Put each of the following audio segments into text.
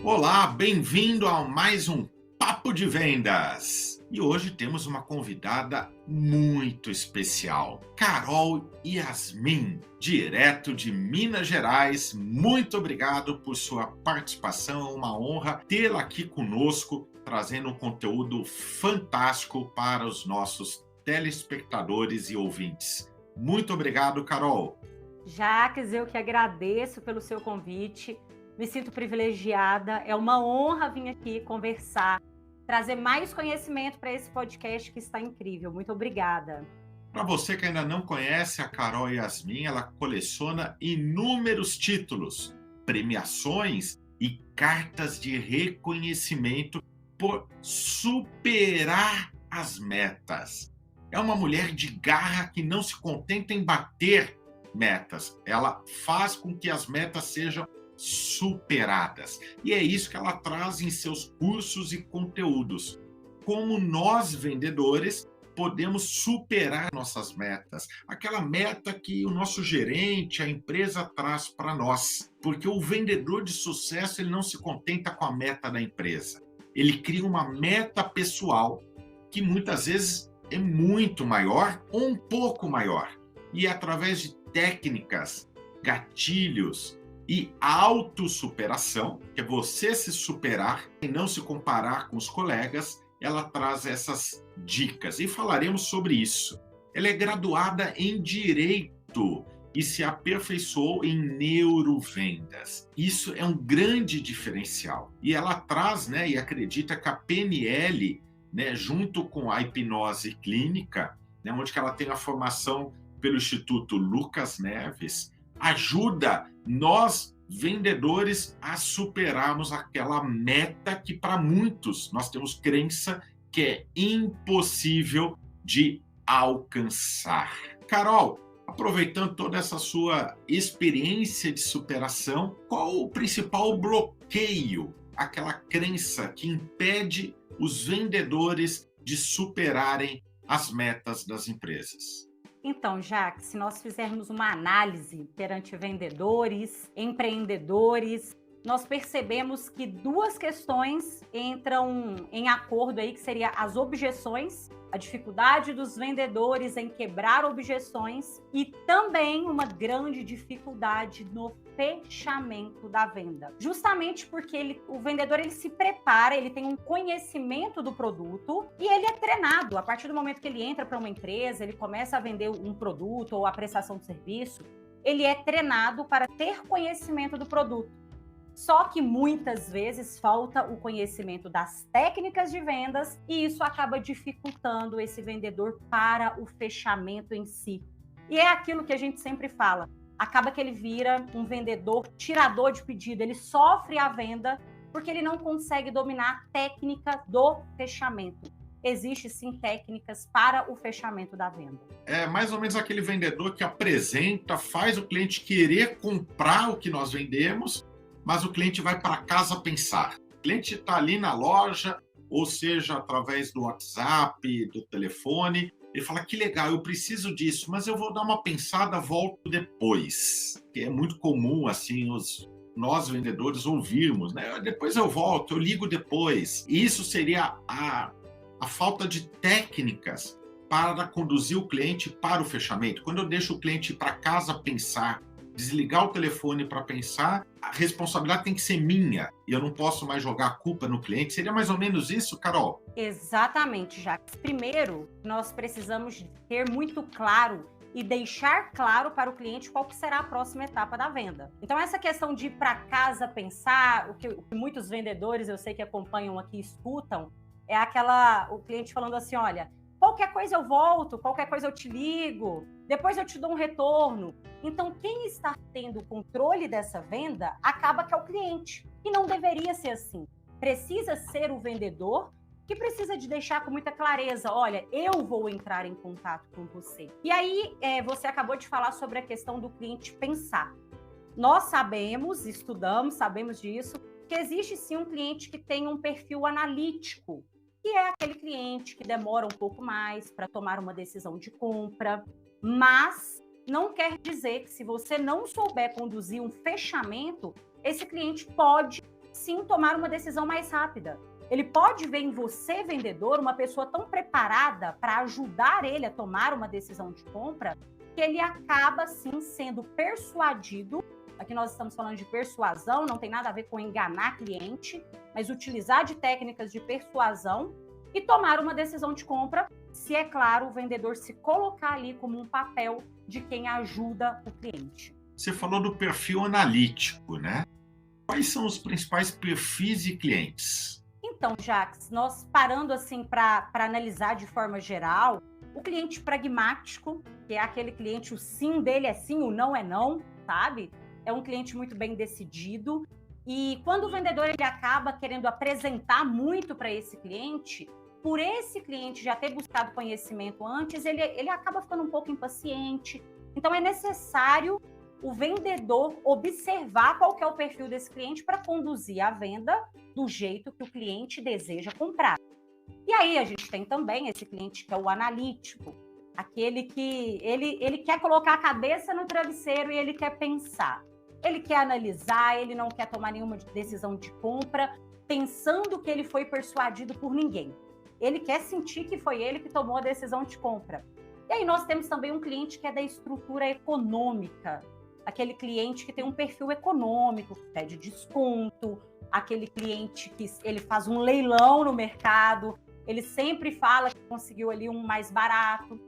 Olá, bem-vindo a mais um Papo de Vendas. E hoje temos uma convidada muito especial, Carol Yasmin, direto de Minas Gerais. Muito obrigado por sua participação, uma honra tê-la aqui conosco, trazendo um conteúdo fantástico para os nossos telespectadores e ouvintes. Muito obrigado, Carol. Jacques, eu que agradeço pelo seu convite, me sinto privilegiada, é uma honra vir aqui conversar, trazer mais conhecimento para esse podcast que está incrível. Muito obrigada. Para você que ainda não conhece a Carol Yasmin, ela coleciona inúmeros títulos, premiações e cartas de reconhecimento por superar as metas. É uma mulher de garra que não se contenta em bater metas, ela faz com que as metas sejam superadas. E é isso que ela traz em seus cursos e conteúdos. Como nós, vendedores, podemos superar nossas metas. Aquela meta que o nosso gerente, a empresa traz para nós. Porque o vendedor de sucesso, ele não se contenta com a meta da empresa. Ele cria uma meta pessoal que muitas vezes é muito maior ou um pouco maior. E através de técnicas, gatilhos e autossuperação, que é você se superar e não se comparar com os colegas, ela traz essas dicas e falaremos sobre isso. Ela é graduada em Direito e se aperfeiçoou em neurovendas. Isso é um grande diferencial. E ela traz, e acredita que a PNL, junto com a hipnose clínica, onde que ela tem a formação pelo Instituto Lucas Neves, ajuda nós, vendedores, a superarmos aquela meta que para muitos nós temos crença que é impossível de alcançar. Carol, aproveitando toda essa sua experiência de superação, qual o principal bloqueio, aquela crença que impede os vendedores de superarem as metas das empresas? Então, Jacques, se nós fizermos uma análise perante vendedores, empreendedores, nós percebemos que duas questões entram em acordo aí, que seria as objeções, a dificuldade dos vendedores em quebrar objeções e também uma grande dificuldade no fechamento da venda. Justamente porque o vendedor ele se prepara, ele tem um conhecimento do produto e ele é treinado. A partir do momento que ele entra para uma empresa, ele começa a vender um produto ou a prestação de serviço, ele é treinado para ter conhecimento do produto. Só que muitas vezes falta o conhecimento das técnicas de vendas e isso acaba dificultando esse vendedor para o fechamento em si. E é aquilo que a gente sempre fala, acaba que ele vira um vendedor tirador de pedido, ele sofre a venda porque ele não consegue dominar a técnica do fechamento. Existem sim técnicas para o fechamento da venda. É mais ou menos aquele vendedor que apresenta, faz o cliente querer comprar o que nós vendemos, mas o cliente vai para casa pensar. O cliente está ali na loja, ou seja, através do WhatsApp, do telefone, ele fala, que legal, eu preciso disso, mas eu vou dar uma pensada, volto depois. Que é muito comum, assim, nós vendedores ouvirmos, Depois eu volto, eu ligo depois. E isso seria a falta de técnicas para conduzir o cliente para o fechamento. Quando eu deixo o cliente ir para casa pensar, desligar o telefone para pensar, a responsabilidade tem que ser minha e eu não posso mais jogar a culpa no cliente. Seria mais ou menos isso, Carol? Exatamente, Jacques. Primeiro, nós precisamos ter muito claro e deixar claro para o cliente qual que será a próxima etapa da venda. Então, essa questão de ir para casa pensar, o que muitos vendedores, eu sei que acompanham aqui, escutam, é o cliente falando assim, olha, qualquer coisa eu volto, qualquer coisa eu te ligo, depois eu te dou um retorno. Então, quem está tendo o controle dessa venda acaba que é o cliente. E não deveria ser assim. Precisa ser o vendedor que precisa de deixar com muita clareza, olha, eu vou entrar em contato com você. E aí, você acabou de falar sobre a questão do cliente pensar. Nós sabemos, estudamos, sabemos disso, que existe sim um cliente que tem um perfil analítico, que é aquele cliente que demora um pouco mais para tomar uma decisão de compra, mas não quer dizer que se você não souber conduzir um fechamento, esse cliente pode sim tomar uma decisão mais rápida. Ele pode ver em você, vendedor, uma pessoa tão preparada para ajudar ele a tomar uma decisão de compra, que ele acaba, sim, sendo persuadido. Aqui nós estamos falando de persuasão, não tem nada a ver com enganar cliente, mas utilizar de técnicas de persuasão e tomar uma decisão de compra, se é claro, o vendedor se colocar ali como um papel de quem ajuda o cliente. Você falou do perfil analítico, né? Quais são os principais perfis de clientes? Então, Jax, nós parando assim para analisar de forma geral, o cliente pragmático, que é aquele cliente, o sim dele é sim, o não é não, sabe? É um cliente muito bem decidido. E quando o vendedor ele acaba querendo apresentar muito para esse cliente, por esse cliente já ter buscado conhecimento antes, ele acaba ficando um pouco impaciente. Então, é necessário o vendedor observar qual que é o perfil desse cliente para conduzir a venda do jeito que o cliente deseja comprar. E aí a gente tem também esse cliente que é o analítico, aquele que ele quer colocar a cabeça no travesseiro e ele quer pensar. Ele quer analisar, ele não quer tomar nenhuma decisão de compra, pensando que ele foi persuadido por ninguém. Ele quer sentir que foi ele que tomou a decisão de compra. E aí nós temos também um cliente que é da estrutura econômica, aquele cliente que tem um perfil econômico, que pede desconto, aquele cliente que ele faz um leilão no mercado, ele sempre fala que conseguiu ali um mais barato.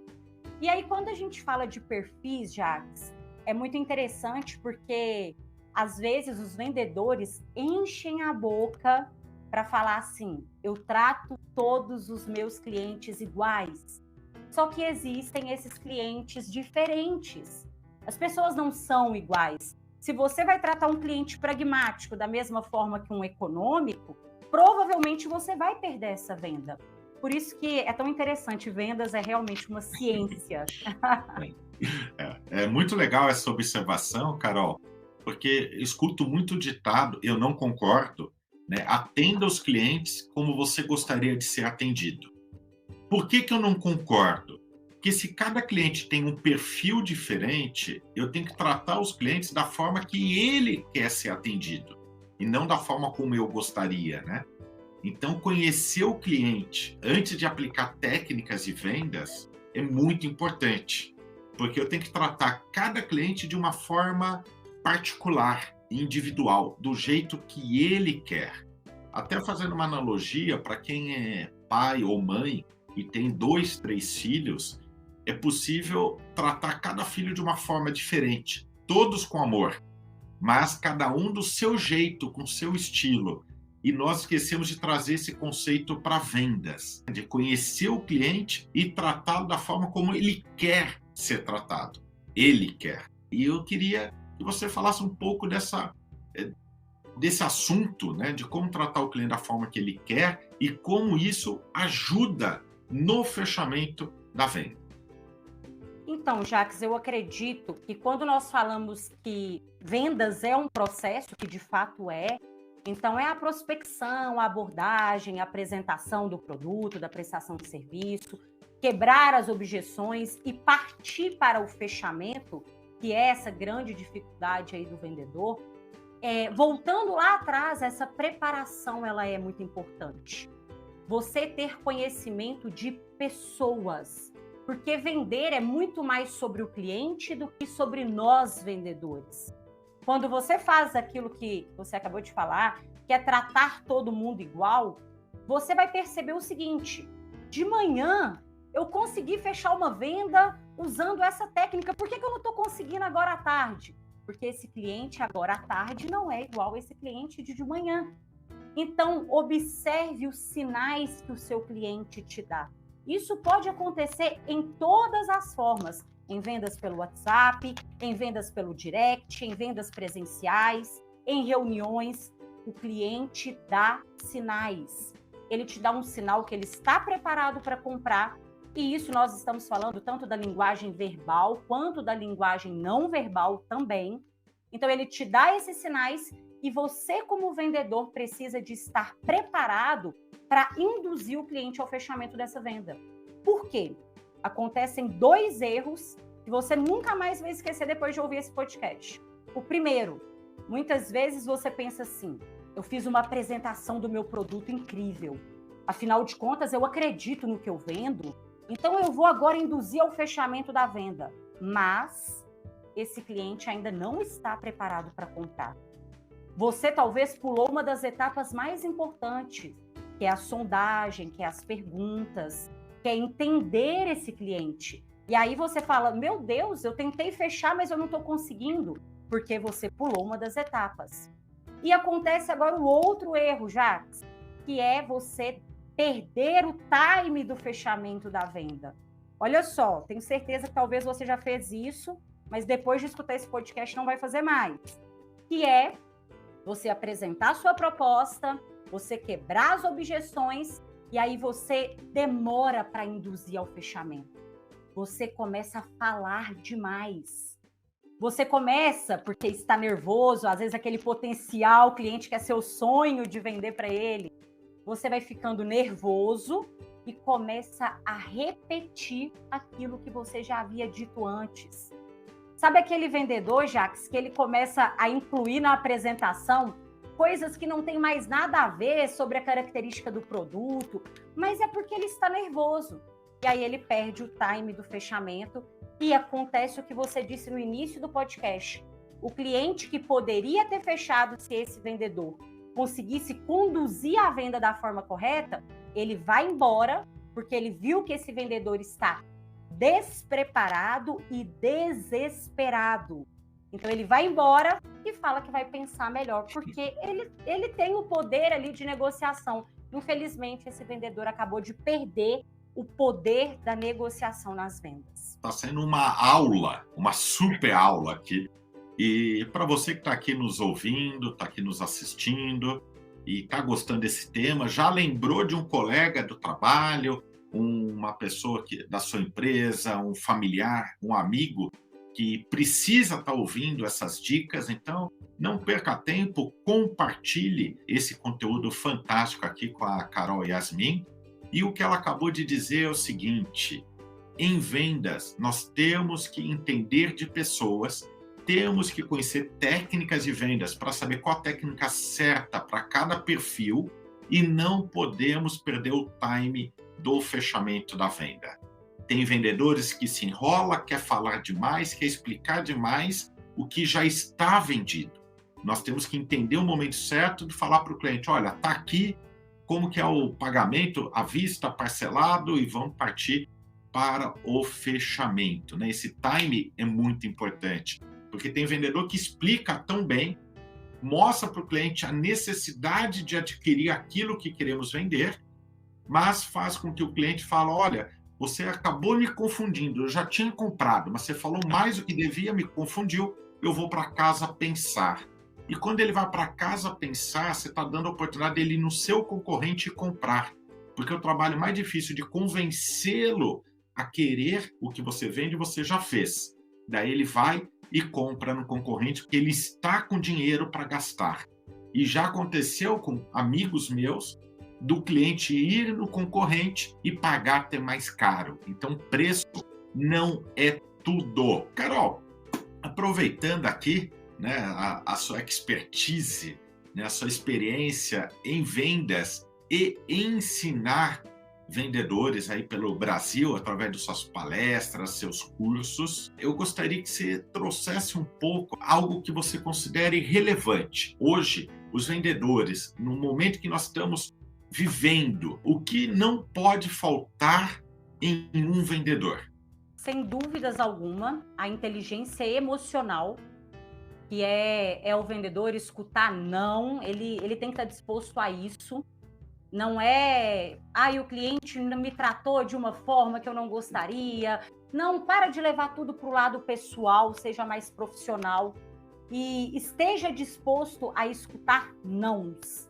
E aí, quando a gente fala de perfis, Jacques, é muito interessante porque, às vezes, os vendedores enchem a boca para falar assim, eu trato todos os meus clientes iguais. Só que existem esses clientes diferentes. As pessoas não são iguais. Se você vai tratar um cliente pragmático da mesma forma que um econômico, provavelmente você vai perder essa venda. Por isso que é tão interessante, vendas é realmente uma ciência. É muito legal essa observação, Carol, porque escuto muito ditado, eu não concordo, né? Atenda os clientes como você gostaria de ser atendido. Por que eu não concordo? Porque se cada cliente tem um perfil diferente, eu tenho que tratar os clientes da forma que ele quer ser atendido e não da forma como eu gostaria, né? Então, conhecer o cliente antes de aplicar técnicas de vendas é muito importante, porque eu tenho que tratar cada cliente de uma forma particular, individual, do jeito que ele quer. Até fazendo uma analogia para quem é pai ou mãe e tem 2, 3 filhos, é possível tratar cada filho de uma forma diferente, todos com amor, mas cada um do seu jeito, com seu estilo. E nós esquecemos de trazer esse conceito para vendas, de conhecer o cliente e tratá-lo da forma como ele quer ser tratado. Ele quer. E eu queria que você falasse um pouco desse assunto, né, de como tratar o cliente da forma que ele quer e como isso ajuda no fechamento da venda. Então, Jacques, eu acredito que quando nós falamos que vendas é um processo, que de fato é, então é a prospecção, a abordagem, a apresentação do produto, da prestação de serviço, quebrar as objeções e partir para o fechamento, que é essa grande dificuldade aí do vendedor. Voltando lá atrás, essa preparação ela é muito importante. Você ter conhecimento de pessoas, porque vender é muito mais sobre o cliente do que sobre nós vendedores. Quando você faz aquilo que você acabou de falar, que é tratar todo mundo igual, você vai perceber o seguinte: de manhã eu consegui fechar uma venda usando essa técnica, por que eu não estou conseguindo agora à tarde? Porque esse cliente agora à tarde não é igual a esse cliente de manhã. Então, observe os sinais que o seu cliente te dá. Isso pode acontecer em todas as formas, em vendas pelo WhatsApp, em vendas pelo direct, em vendas presenciais, em reuniões. O cliente dá sinais. Ele te dá um sinal que ele está preparado para comprar, e isso nós estamos falando tanto da linguagem verbal quanto da linguagem não verbal também. Então, ele te dá esses sinais e você, como vendedor, precisa de estar preparado para induzir o cliente ao fechamento dessa venda. Por quê? Acontecem 2 erros que você nunca mais vai esquecer depois de ouvir esse podcast. O primeiro, muitas vezes você pensa assim, eu fiz uma apresentação do meu produto incrível. Afinal de contas, eu acredito no que eu vendo, então eu vou agora induzir ao fechamento da venda. Mas esse cliente ainda não está preparado para comprar. Você talvez pulou uma das etapas mais importantes, que é a sondagem, que é as perguntas, que é entender esse cliente. E aí você fala, meu Deus, eu tentei fechar, mas eu não estou conseguindo, porque você pulou uma das etapas. E acontece agora o outro erro, Jacques, que é você perder o time do fechamento da venda. Olha só, tenho certeza que talvez você já fez isso, mas depois de escutar esse podcast não vai fazer mais. Que é você apresentar a sua proposta, você quebrar as objeções e aí você demora para induzir ao fechamento. Você começa a falar demais. Você começa porque está nervoso, às vezes aquele potencial cliente que é seu sonho de vender para ele. Você vai ficando nervoso e começa a repetir aquilo que você já havia dito antes. Sabe aquele vendedor, Jacques, que ele começa a incluir na apresentação coisas que não tem mais nada a ver sobre a característica do produto, mas é porque ele está nervoso. E aí ele perde o time do fechamento e acontece o que você disse no início do podcast. O cliente que poderia ter fechado se esse vendedor conseguisse conduzir a venda da forma correta, ele vai embora porque ele viu que esse vendedor está despreparado e desesperado. Então ele vai embora e fala que vai pensar melhor, porque ele tem o poder ali de negociação. Infelizmente, esse vendedor acabou de perder o poder da negociação nas vendas. Está sendo uma aula, uma super aula aqui. E para você que está aqui nos ouvindo, está aqui nos assistindo e está gostando desse tema, já lembrou de um colega do trabalho, uma pessoa da sua empresa, um familiar, um amigo que precisa estar ouvindo essas dicas? Então, não perca tempo, compartilhe esse conteúdo fantástico aqui com a Carol Yasmin. E o que ela acabou de dizer é o seguinte: em vendas, nós temos que entender de pessoas, temos que conhecer técnicas de vendas para saber qual a técnica certa para cada perfil e não podemos perder o time do fechamento da venda. Tem vendedores que se enrola, quer falar demais, quer explicar demais o que já está vendido. Nós temos que entender o momento certo de falar para o cliente, olha, está aqui, como que é o pagamento, à vista, parcelado, e vamos partir para o fechamento, né? Esse time é muito importante, porque tem vendedor que explica tão bem, mostra para o cliente a necessidade de adquirir aquilo que queremos vender, mas faz com que o cliente fale, olha, você acabou me confundindo, eu já tinha comprado, mas você falou mais do que devia, me confundiu, eu vou para casa pensar. E quando ele vai para casa pensar, você está dando a oportunidade dele ir no seu concorrente e comprar, porque o trabalho mais difícil de convencê-lo a querer o que você vende, você já fez. Daí ele vai e compra no concorrente, porque ele está com dinheiro para gastar. E já aconteceu com amigos meus, do cliente ir no concorrente e pagar até mais caro. Então, preço não é tudo. Carol, aproveitando aqui, né, a sua expertise, né, a sua experiência em vendas e ensinar vendedores aí pelo Brasil, através de suas palestras, seus cursos, eu gostaria que você trouxesse um pouco algo que você considere relevante. Hoje, os vendedores, no momento que nós estamos vivendo, o que não pode faltar em um vendedor? Sem dúvidas alguma, a inteligência emocional, que é o vendedor escutar não, ele tem que estar disposto a isso. Não é, o cliente me tratou de uma forma que eu não gostaria. Não, para de levar tudo para o lado pessoal, seja mais profissional e esteja disposto a escutar nãos.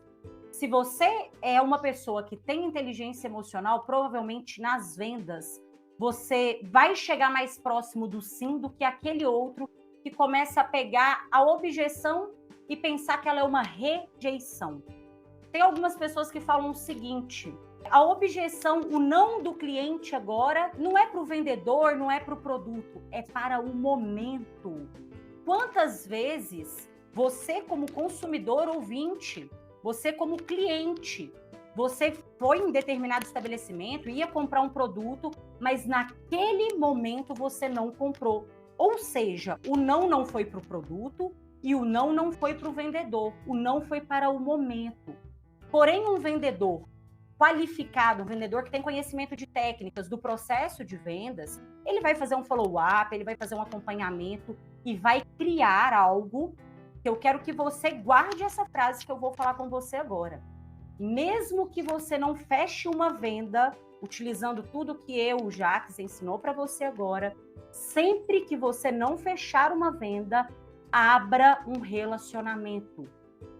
Se você é uma pessoa que tem inteligência emocional, provavelmente nas vendas, você vai chegar mais próximo do sim do que aquele outro que começa a pegar a objeção e pensar que ela é uma rejeição. Tem algumas pessoas que falam o seguinte: a objeção, o não do cliente agora, não é para o vendedor, não é para o produto, é para o momento. Quantas vezes você, como consumidor ouvinte, Você como cliente, você foi em determinado estabelecimento, ia comprar um produto, mas naquele momento você não comprou. Ou seja, o não foi para o produto e o não foi para o vendedor. O não foi para o momento. Porém, um vendedor qualificado, um vendedor que tem conhecimento de técnicas do processo de vendas, ele vai fazer um follow-up, ele vai fazer um acompanhamento e vai criar algo que eu quero que você guarde essa frase que eu vou falar com você agora. Mesmo que você não feche uma venda, utilizando tudo que o Jacques, ensinou para você agora, sempre que você não fechar uma venda, abra um relacionamento.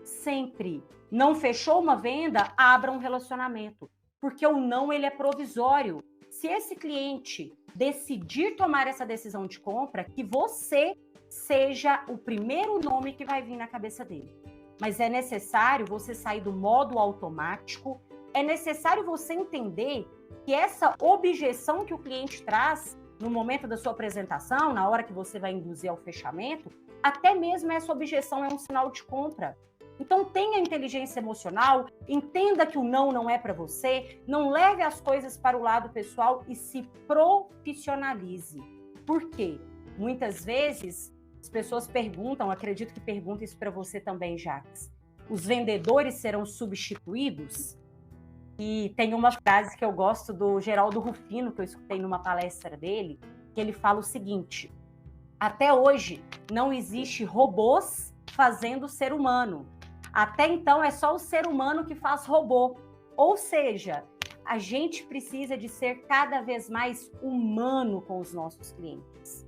Sempre. Não fechou uma venda, abra um relacionamento. Porque o não, ele é provisório. Se esse cliente decidir tomar essa decisão de compra, que você seja o primeiro nome que vai vir na cabeça dele. Mas é necessário você sair do modo automático, é necessário você entender que essa objeção que o cliente traz no momento da sua apresentação, na hora que você vai induzir ao fechamento, até mesmo essa objeção é um sinal de compra. Então tenha inteligência emocional, entenda que o não é para você, não leve as coisas para o lado pessoal e se profissionalize. Por quê? Muitas vezes as pessoas perguntam, acredito que perguntam isso para você também, Jacques, os vendedores serão substituídos? E tem uma frase que eu gosto do Geraldo Rufino, que eu escutei numa palestra dele, que ele fala o seguinte: até hoje não existe robôs fazendo ser humano. Até então é só o ser humano que faz robô. Ou seja, a gente precisa de ser cada vez mais humano com os nossos clientes.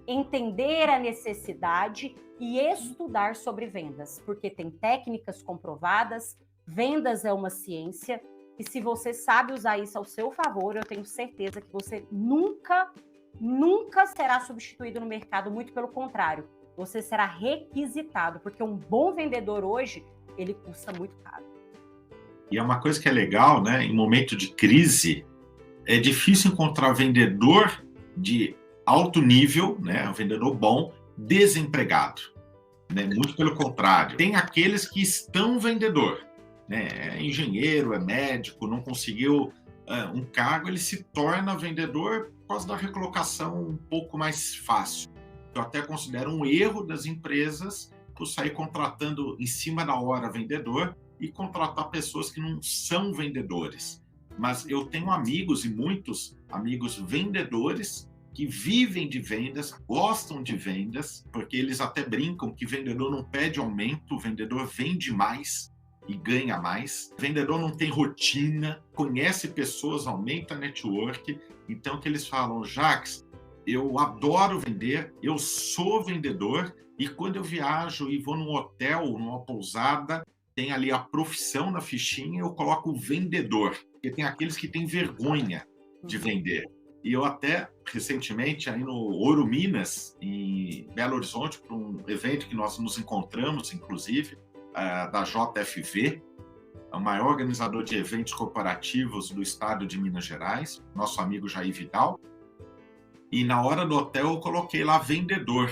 Entender a necessidade e estudar sobre vendas, porque tem técnicas comprovadas, vendas é uma ciência, e se você sabe usar isso ao seu favor, eu tenho certeza que você nunca será substituído no mercado, muito pelo contrário. Você será requisitado, porque um bom vendedor hoje, ele custa muito caro. E é uma coisa que é legal, né? Em momento de crise, é difícil encontrar vendedor de alto nível, né? Um vendedor bom, desempregado. Né? Muito pelo contrário. Tem aqueles que estão vendedor, né? É engenheiro, é médico, não conseguiu um cargo, ele se torna vendedor por causa da recolocação um pouco mais fácil. Eu até considero um erro das empresas por sair contratando em cima da hora vendedor e contratar pessoas que não são vendedores. Mas eu tenho amigos, e muitos amigos vendedores, que vivem de vendas, gostam de vendas, porque eles até brincam que vendedor não pede aumento, o vendedor vende mais e ganha mais. O vendedor não tem rotina, conhece pessoas, aumenta a network. Então, que eles falam: Jacques, eu adoro vender, eu sou vendedor, e quando eu viajo e vou num hotel, numa pousada, tem ali a profissão na fichinha, eu coloco vendedor, porque tem aqueles que têm vergonha de vender. E eu até, recentemente, aí no Ouro Minas, em Belo Horizonte, para um evento que nós nos encontramos, inclusive, da JFV, o maior organizador de eventos corporativos do estado de Minas Gerais, nosso amigo Jair Vidal. E na hora do hotel eu coloquei lá vendedor.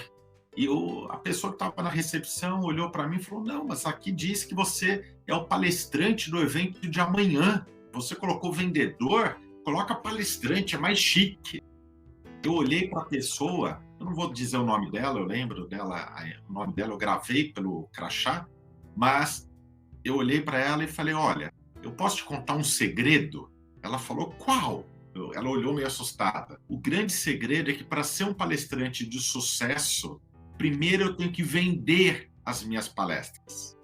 E a pessoa que estava na recepção olhou para mim e falou: não, mas aqui diz que você é o palestrante do evento de amanhã. Você colocou vendedor? Coloca palestrante, é mais chique. Eu olhei para a pessoa, eu não vou dizer o nome dela, eu lembro dela, o nome dela eu gravei pelo crachá, mas eu olhei para ela e falei: olha, eu posso te contar um segredo? Ela falou: qual? Ela olhou meio assustada. O grande segredo é que para ser um palestrante de sucesso, primeiro eu tenho que vender as minhas palestras.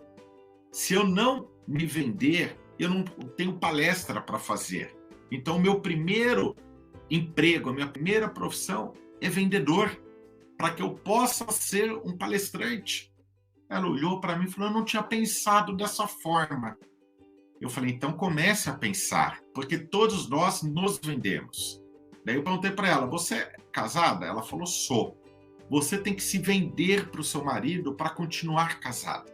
Se eu não me vender, eu não tenho palestra para fazer. Então, o meu primeiro emprego, a minha primeira profissão é vendedor, para que eu possa ser um palestrante. Ela olhou para mim e falou: eu não tinha pensado dessa forma. Eu falei: então comece a pensar, porque todos nós nos vendemos. Daí eu perguntei para ela: você é casada? Ela falou: sou. Você tem que se vender para o seu marido para continuar casada.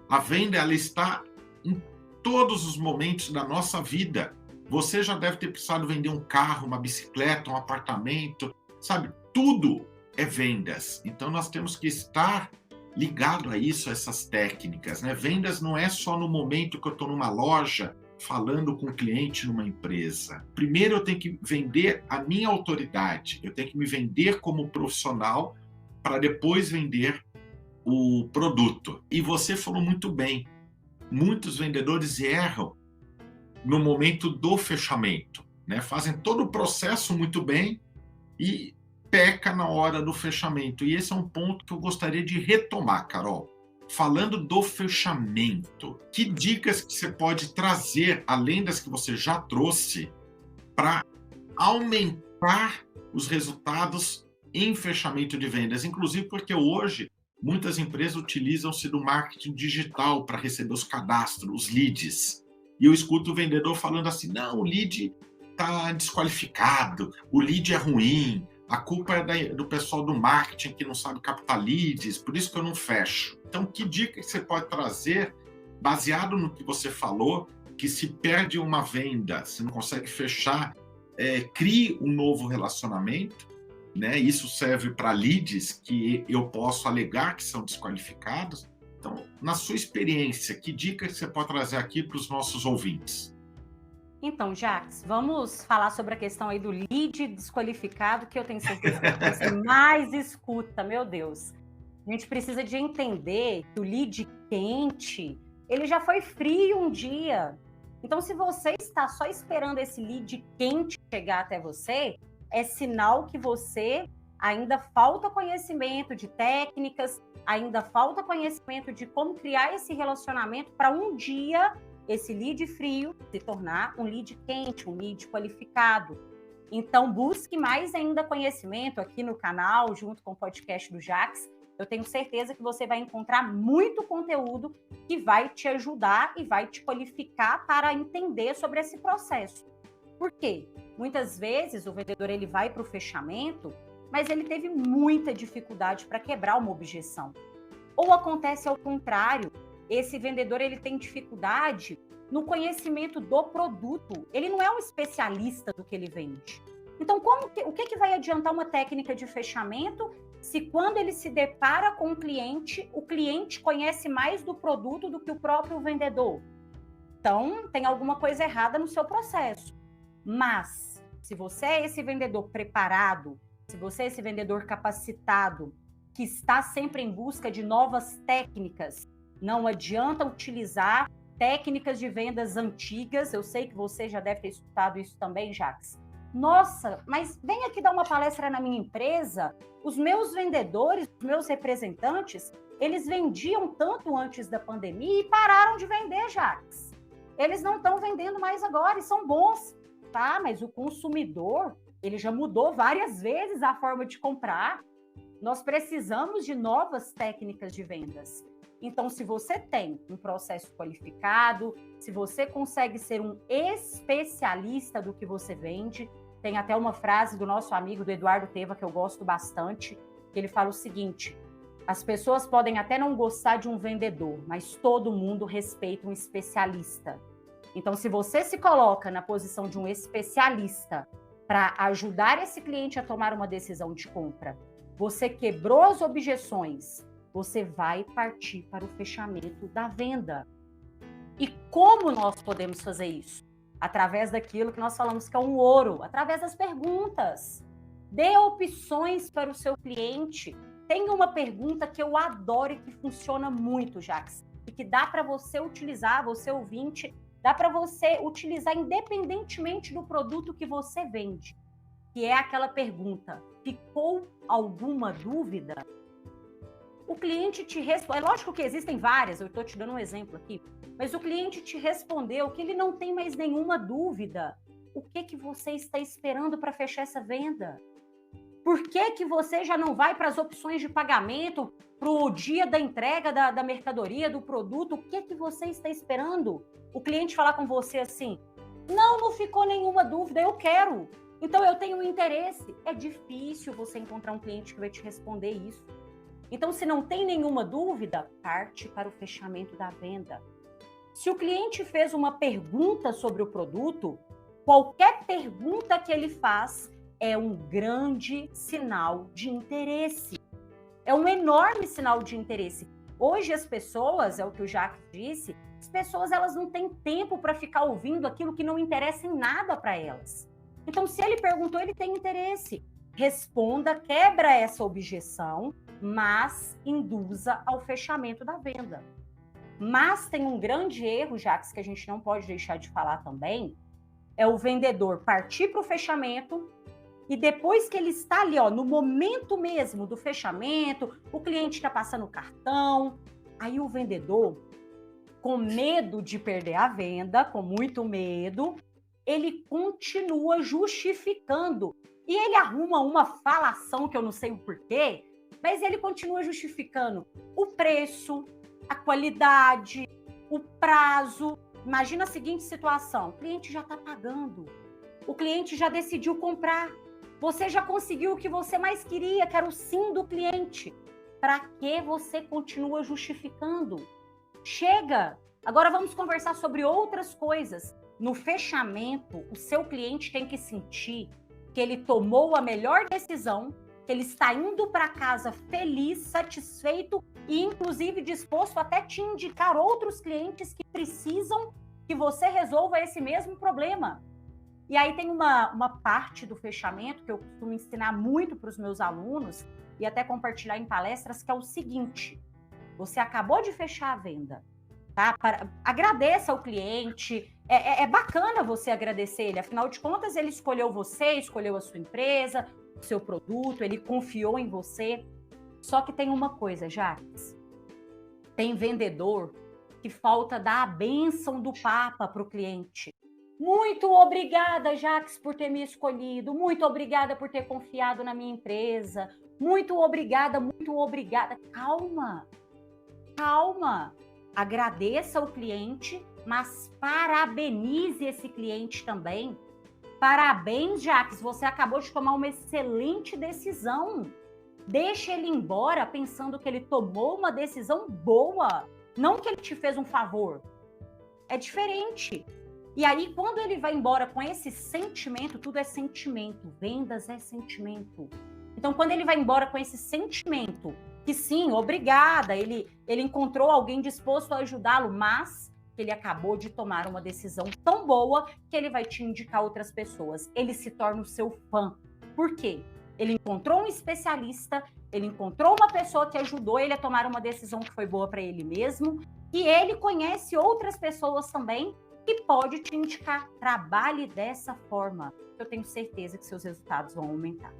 A venda, ela está em todos os momentos da nossa vida. Você já deve ter precisado vender um carro, uma bicicleta, um apartamento, sabe? Tudo é vendas. Então nós temos que estar ligado a isso, essas técnicas, né? Vendas não é só no momento que eu estou numa loja falando com o cliente numa empresa. Primeiro eu tenho que vender a minha autoridade, eu tenho que me vender como profissional para depois vender o produto. E você falou muito bem, muitos vendedores erram no momento do fechamento, né? Fazem todo o processo muito bem e peca na hora do fechamento. E esse é um ponto que eu gostaria de retomar, Carol. Falando do fechamento, que dicas que você pode trazer, além das que você já trouxe, para aumentar os resultados em fechamento de vendas? Inclusive porque hoje muitas empresas utilizam-se do marketing digital para receber os cadastros, os leads. E eu escuto o vendedor falando assim, não, o lead está desqualificado, o lead é ruim, a culpa é do pessoal do marketing que não sabe captar leads, por isso que eu não fecho. Então, que dica que você pode trazer, baseado no que você falou, que se perde uma venda, se não consegue fechar, crie um novo relacionamento, né? Isso serve para leads que eu posso alegar que são desqualificados. Então, na sua experiência, que dica você pode trazer aqui para os nossos ouvintes? Então, Jax, vamos falar sobre a questão aí do lead desqualificado, que eu tenho certeza que você mais escuta, meu Deus. A gente precisa de entender que o lead quente, ele já foi frio um dia. Então, se você está só esperando esse lead quente chegar até você, é sinal que você ainda falta conhecimento de técnicas, ainda falta conhecimento de como criar esse relacionamento para um dia esse lead frio se tornar um lead quente, um lead qualificado. Então, busque mais ainda conhecimento aqui no canal, junto com o podcast do Jax. Eu tenho certeza que você vai encontrar muito conteúdo que vai te ajudar e vai te qualificar para entender sobre esse processo. Por quê? Muitas vezes o vendedor ele vai para o fechamento, mas ele teve muita dificuldade para quebrar uma objeção. Ou acontece ao contrário, esse vendedor ele tem dificuldade no conhecimento do produto. Ele não é um especialista do que ele vende. Então, o que vai adiantar uma técnica de fechamento se quando ele se depara com o cliente conhece mais do produto do que o próprio vendedor? Então, tem alguma coisa errada no seu processo. Mas, se você é esse vendedor preparado, se você é esse vendedor capacitado, que está sempre em busca de novas técnicas, não adianta utilizar técnicas de vendas antigas. Eu sei que você já deve ter escutado isso também, Jax. Nossa, mas vem aqui dar uma palestra na minha empresa. Os meus vendedores, os meus representantes, eles vendiam tanto antes da pandemia e pararam de vender, Jax. Eles não estão vendendo mais agora e são bons, tá? Mas o consumidor, ele já mudou várias vezes a forma de comprar. Nós precisamos de novas técnicas de vendas. Então, se você tem um processo qualificado, se você consegue ser um especialista do que você vende, tem até uma frase do nosso amigo, do Eduardo Teva, que eu gosto bastante, que ele fala o seguinte: as pessoas podem até não gostar de um vendedor, mas todo mundo respeita um especialista. Então, se você se coloca na posição de um especialista para ajudar esse cliente a tomar uma decisão de compra, você quebrou as objeções, você vai partir para o fechamento da venda. E como nós podemos fazer isso? Através daquilo que nós falamos que é um ouro, através das perguntas. Dê opções para o seu cliente. Tem uma pergunta que eu adoro e que funciona muito, Jax, e que dá para você utilizar, você ouvinte, dá para você utilizar independentemente do produto que você vende, que é aquela pergunta: ficou alguma dúvida? O cliente te respondeu, é lógico que existem várias, eu estou te dando um exemplo aqui, mas o cliente te respondeu que ele não tem mais nenhuma dúvida. O que você está esperando para fechar essa venda? Por que você já não vai para as opções de pagamento, para o dia da entrega da mercadoria, do produto? O que você está esperando? O cliente falar com você assim: não ficou nenhuma dúvida, eu quero. Então eu tenho interesse. É difícil você encontrar um cliente que vai te responder isso. Então, se não tem nenhuma dúvida, parte para o fechamento da venda. Se o cliente fez uma pergunta sobre o produto, qualquer pergunta que ele faz é um grande sinal de interesse. É um enorme sinal de interesse. Hoje as pessoas, é o que o Jacques disse, as pessoas elas não têm tempo para ficar ouvindo aquilo que não interessa em nada para elas. Então, se ele perguntou, ele tem interesse. Responda, quebra essa objeção, mas induza ao fechamento da venda. Mas tem um grande erro, Jacques, que a gente não pode deixar de falar também, é o vendedor partir para o fechamento e depois que ele está ali, no momento mesmo do fechamento, o cliente está passando o cartão, aí o vendedor, com medo de perder a venda, com muito medo, ele continua justificando. E ele arruma uma falação que eu não sei o porquê, mas ele continua justificando o preço, a qualidade, o prazo. Imagina a seguinte situação: o cliente já está pagando, o cliente já decidiu comprar, você já conseguiu o que você mais queria, que era o sim do cliente. Para que você continua justificando? Chega! Agora vamos conversar sobre outras coisas. No fechamento, o seu cliente tem que sentir que ele tomou a melhor decisão, que ele está indo para casa feliz, satisfeito e, inclusive, disposto até te indicar outros clientes que precisam que você resolva esse mesmo problema. E aí tem uma parte do fechamento que eu costumo ensinar muito para os meus alunos e até compartilhar em palestras, que é o seguinte: você acabou de fechar a venda, tá? Agradeça ao cliente. É bacana você agradecer ele, afinal de contas, ele escolheu você, escolheu a sua empresa, o seu produto, ele confiou em você. Só que tem uma coisa, Jacques, tem vendedor que falta dar a bênção do Papa para o cliente. Muito obrigada, Jacques, por ter me escolhido, muito obrigada por ter confiado na minha empresa, muito obrigada, muito obrigada. Calma, calma, agradeça ao cliente, mas parabenize esse cliente também. Parabéns, Jacques, você acabou de tomar uma excelente decisão. Deixa ele embora pensando que ele tomou uma decisão boa, não que ele te fez um favor. É diferente. E aí, quando ele vai embora com esse sentimento, tudo é sentimento, vendas é sentimento. Então, quando ele vai embora com esse sentimento, que sim, obrigada, ele encontrou alguém disposto a ajudá-lo, mas ele acabou de tomar uma decisão tão boa que ele vai te indicar outras pessoas. Ele se torna o seu fã. Por quê? Ele encontrou um especialista, ele encontrou uma pessoa que ajudou ele a tomar uma decisão que foi boa para ele mesmo, e ele conhece outras pessoas também que pode te indicar. Trabalhe dessa forma. Eu tenho certeza que seus resultados vão aumentar.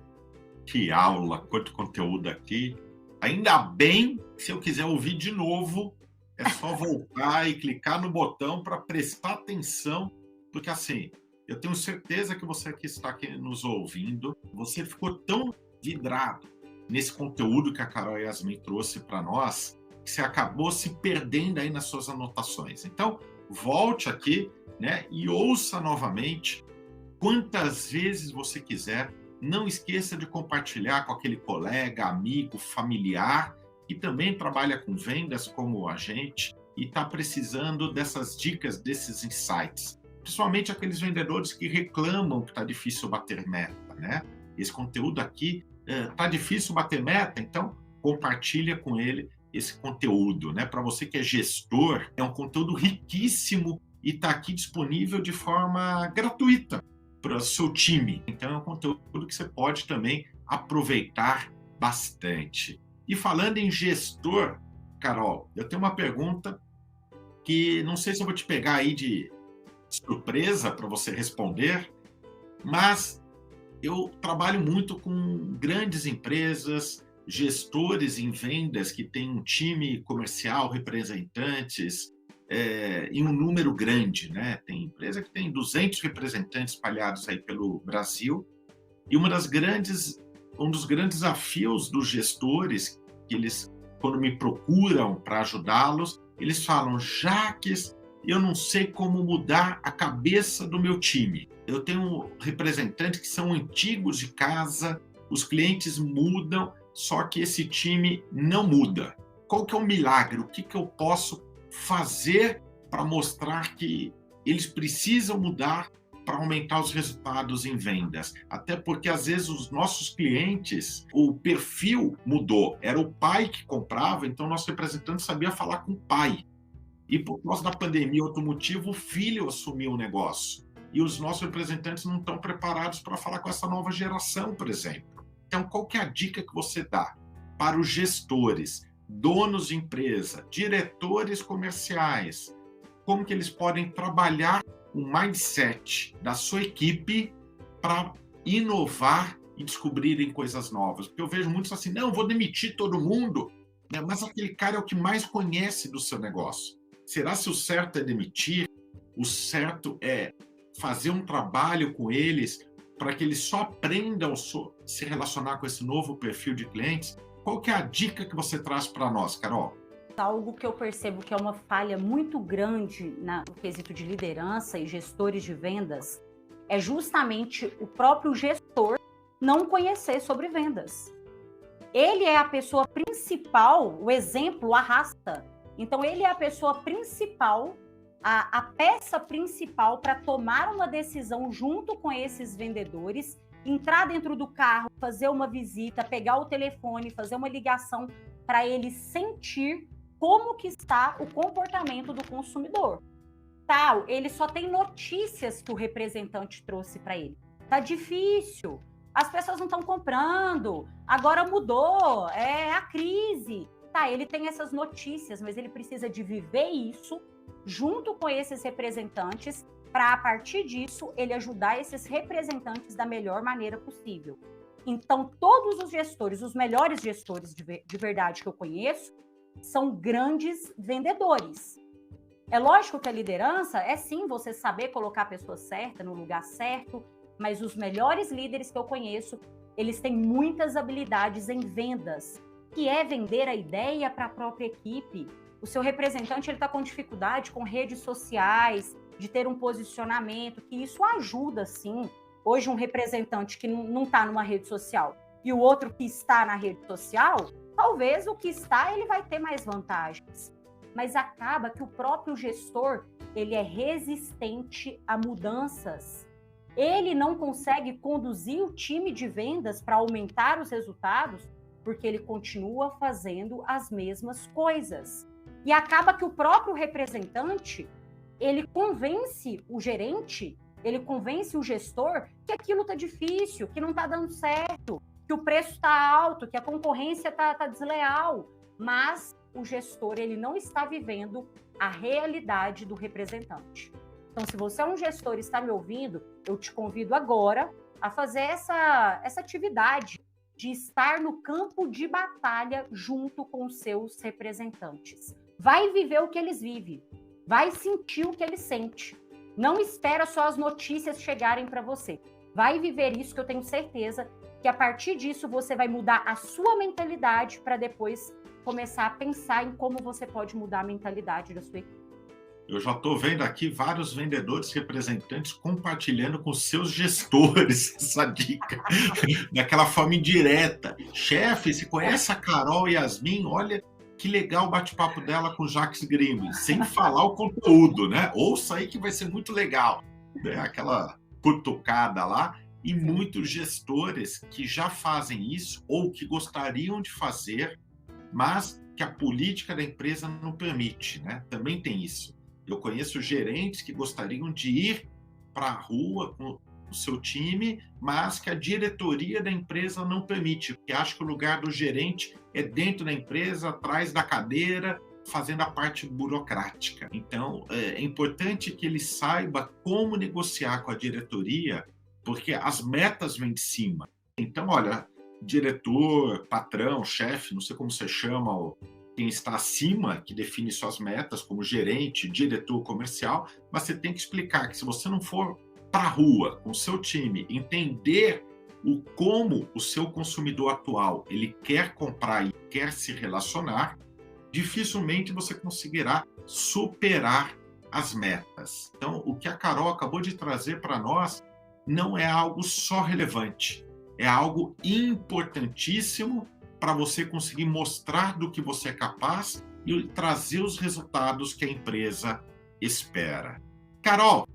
Que aula, quanto conteúdo aqui. Ainda bem, se eu quiser ouvir de novo, é só voltar e clicar no botão para prestar atenção, porque assim, eu tenho certeza que você que está aqui nos ouvindo, você ficou tão vidrado nesse conteúdo que a Carol Yasmin trouxe para nós, que você acabou se perdendo aí nas suas anotações. Então, volte aqui, né, e ouça novamente quantas vezes você quiser. Não esqueça de compartilhar com aquele colega, amigo, familiar que também trabalha com vendas como a gente e está precisando dessas dicas, desses insights. Principalmente aqueles vendedores que reclamam que está difícil bater meta, né? Esse conteúdo aqui está difícil bater meta, então compartilha com ele esse conteúdo, né? Para você que é gestor, é um conteúdo riquíssimo e está aqui disponível de forma gratuita para o seu time. Então é um conteúdo que você pode também aproveitar bastante. E falando em gestor, Carol, eu tenho uma pergunta que não sei se eu vou te pegar aí de surpresa para você responder, mas eu trabalho muito com grandes empresas, gestores em vendas que têm um time comercial, representantes, em um número grande, né? Tem empresa que tem 200 representantes espalhados aí pelo Brasil, e um dos grandes desafios dos gestores, que eles, quando me procuram para ajudá-los, eles falam: Jacques, eu não sei como mudar a cabeça do meu time. Eu tenho representantes que são antigos de casa, os clientes mudam, só que esse time não muda. Qual que é o milagre? O que eu posso fazer para mostrar que eles precisam mudar para aumentar os resultados em vendas. Até porque, às vezes, os nossos clientes, o perfil mudou. Era o pai que comprava, então nosso representante sabia falar com o pai. E por causa da pandemia, outro motivo, o filho assumiu o negócio. E os nossos representantes não estão preparados para falar com essa nova geração, por exemplo. Então, qual que é a dica que você dá para os gestores, donos de empresa, diretores comerciais? Como que eles podem trabalhar o mindset da sua equipe para inovar e descobrirem coisas novas? Porque eu vejo muitos assim, não, vou demitir todo mundo, né? Mas aquele cara é o que mais conhece do seu negócio. Será se o certo é demitir? O certo é fazer um trabalho com eles para que eles só aprendam a se relacionar com esse novo perfil de clientes? Qual que é a dica que você traz para nós, Carol? Algo que eu percebo que é uma falha muito grande no quesito de liderança e gestores de vendas é justamente o próprio gestor não conhecer sobre vendas. Ele é a pessoa principal, o exemplo arrasta. Então, ele é a pessoa principal, a peça principal para tomar uma decisão junto com esses vendedores, entrar dentro do carro, fazer uma visita, pegar o telefone, fazer uma ligação para ele sentir como que está o comportamento do consumidor. Ele só tem notícias que o representante trouxe para ele. Tá difícil, as pessoas não estão comprando, agora mudou, é a crise. Ele tem essas notícias, mas ele precisa de viver isso junto com esses representantes para, a partir disso, ele ajudar esses representantes da melhor maneira possível. Então, todos os gestores, os melhores gestores de verdade que eu conheço, são grandes vendedores. É lógico que a liderança é sim você saber colocar a pessoa certa no lugar certo, mas os melhores líderes que eu conheço, eles têm muitas habilidades em vendas, que é vender a ideia para a própria equipe. O seu representante está com dificuldade com redes sociais, de ter um posicionamento, que isso ajuda sim. Hoje um representante que não está numa rede social e o outro que está na rede social, talvez o que está ele vai ter mais vantagens. Mas acaba que o próprio gestor ele é resistente a mudanças. Ele não consegue conduzir o time de vendas para aumentar os resultados porque ele continua fazendo as mesmas coisas. E acaba que o próprio representante, ele convence o gerente, ele convence o gestor que aquilo está difícil, que não está dando certo, que o preço está alto, que a concorrência está desleal. Mas o gestor ele não está vivendo a realidade do representante. Então, se você é um gestor e está me ouvindo, eu te convido agora a fazer essa atividade de estar no campo de batalha junto com os seus representantes. Vai viver o que eles vivem, vai sentir o que eles sentem. Não espera só as notícias chegarem para você. Vai viver isso, que eu tenho certeza que a partir disso você vai mudar a sua mentalidade para depois começar a pensar em como você pode mudar a mentalidade da sua equipe. Eu já estou vendo aqui vários vendedores representantes compartilhando com seus gestores essa dica, daquela forma indireta. Chefe, você conhece a Carol Yasmin? Olha que legal o bate-papo dela com o Jacques Greenberg, sem falar o conteúdo, né? Ouça aí que vai ser muito legal. Aquela cutucada lá. E muitos gestores que já fazem isso ou que gostariam de fazer, mas que a política da empresa não permite, né? Também tem isso. Eu conheço gerentes que gostariam de ir para a rua com o seu time, mas que a diretoria da empresa não permite, porque acha que o lugar do gerente é dentro da empresa, atrás da cadeira, fazendo a parte burocrática. Então, é importante que ele saiba como negociar com a diretoria, porque as metas vêm de cima. Então, olha, diretor, patrão, chefe, não sei como você chama, quem está acima, que define suas metas, como gerente, diretor comercial, mas você tem que explicar que se você não for para a rua com o seu time, entender como o seu consumidor atual ele quer comprar e quer se relacionar, dificilmente você conseguirá superar as metas. Então, o que a Carol acabou de trazer para nós não é algo só relevante, é algo importantíssimo para você conseguir mostrar do que você é capaz e trazer os resultados que a empresa espera. Carol,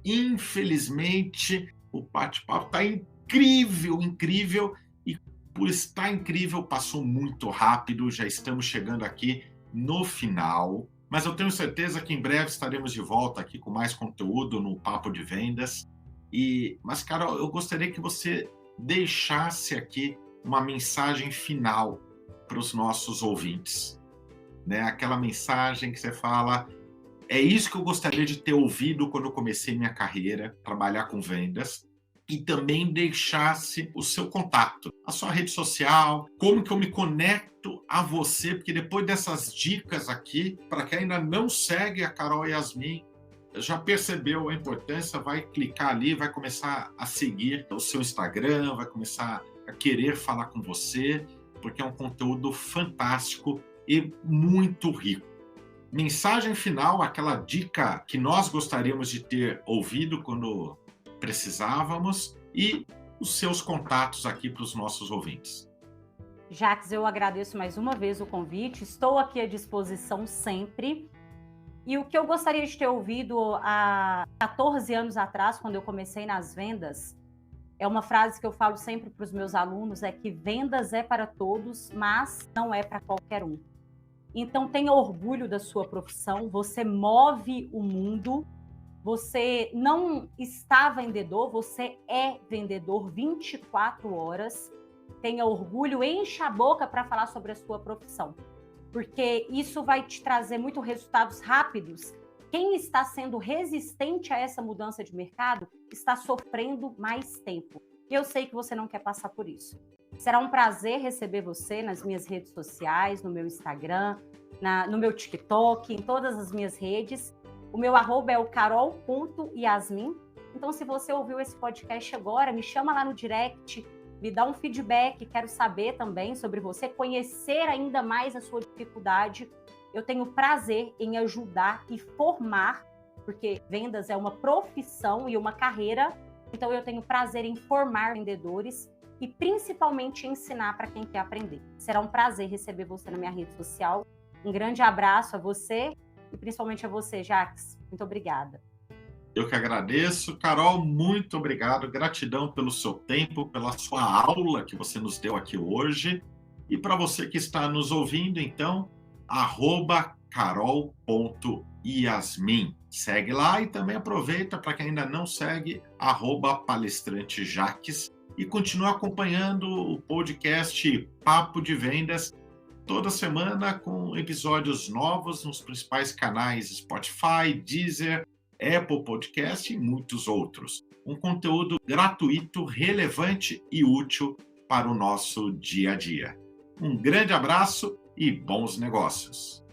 infelizmente, o bate-papo está incrível, incrível, e por estar incrível, passou muito rápido, já estamos chegando aqui no final, mas eu tenho certeza que em breve estaremos de volta aqui com mais conteúdo no Papo de Vendas. Mas, Carol, eu gostaria que você deixasse aqui uma mensagem final para os nossos ouvintes, né? Aquela mensagem que você fala: é isso que eu gostaria de ter ouvido quando eu comecei minha carreira, trabalhar com vendas, e também deixasse o seu contato, a sua rede social, como que eu me conecto a você, porque depois dessas dicas aqui, para quem ainda não segue a Carol Yasmin, já percebeu a importância, vai clicar ali, vai começar a seguir o seu Instagram, vai começar a querer falar com você, porque é um conteúdo fantástico e muito rico. Mensagem final, aquela dica que nós gostaríamos de ter ouvido quando precisávamos, e os seus contatos aqui para os nossos ouvintes. Jacques, eu agradeço mais uma vez o convite, estou aqui à disposição sempre. E o que eu gostaria de ter ouvido há 14 anos atrás, quando eu comecei nas vendas, é uma frase que eu falo sempre para os meus alunos, é que vendas é para todos, mas não é para qualquer um. Então tenha orgulho da sua profissão, você move o mundo, você não está vendedor, você é vendedor 24 horas. Tenha orgulho, encha a boca para falar sobre a sua profissão, porque isso vai te trazer muitos resultados rápidos. Quem está sendo resistente a essa mudança de mercado está sofrendo mais tempo. E eu sei que você não quer passar por isso. Será um prazer receber você nas minhas redes sociais, no meu Instagram, no meu TikTok, em todas as minhas redes. O meu @ é o carol.yasmin. Então, se você ouviu esse podcast agora, me chama lá no direct, me dá um feedback, quero saber também sobre você, conhecer ainda mais a sua dificuldade. Eu tenho prazer em ajudar e formar, porque vendas é uma profissão e uma carreira, então eu tenho prazer em formar vendedores e principalmente ensinar para quem quer aprender. Será um prazer receber você na minha rede social. Um grande abraço a você e principalmente a você, Jacques. Muito obrigada. Eu que agradeço. Carol, muito obrigado. Gratidão pelo seu tempo, pela sua aula que você nos deu aqui hoje. E para você que está nos ouvindo, então, @carol.yasmin. Segue lá e também aproveita, para quem ainda não segue, @palestrantejaques, e continua acompanhando o podcast Papo de Vendas toda semana com episódios novos nos principais canais Spotify, Deezer, Apple Podcast e muitos outros. Um conteúdo gratuito, relevante e útil para o nosso dia a dia. Um grande abraço e bons negócios!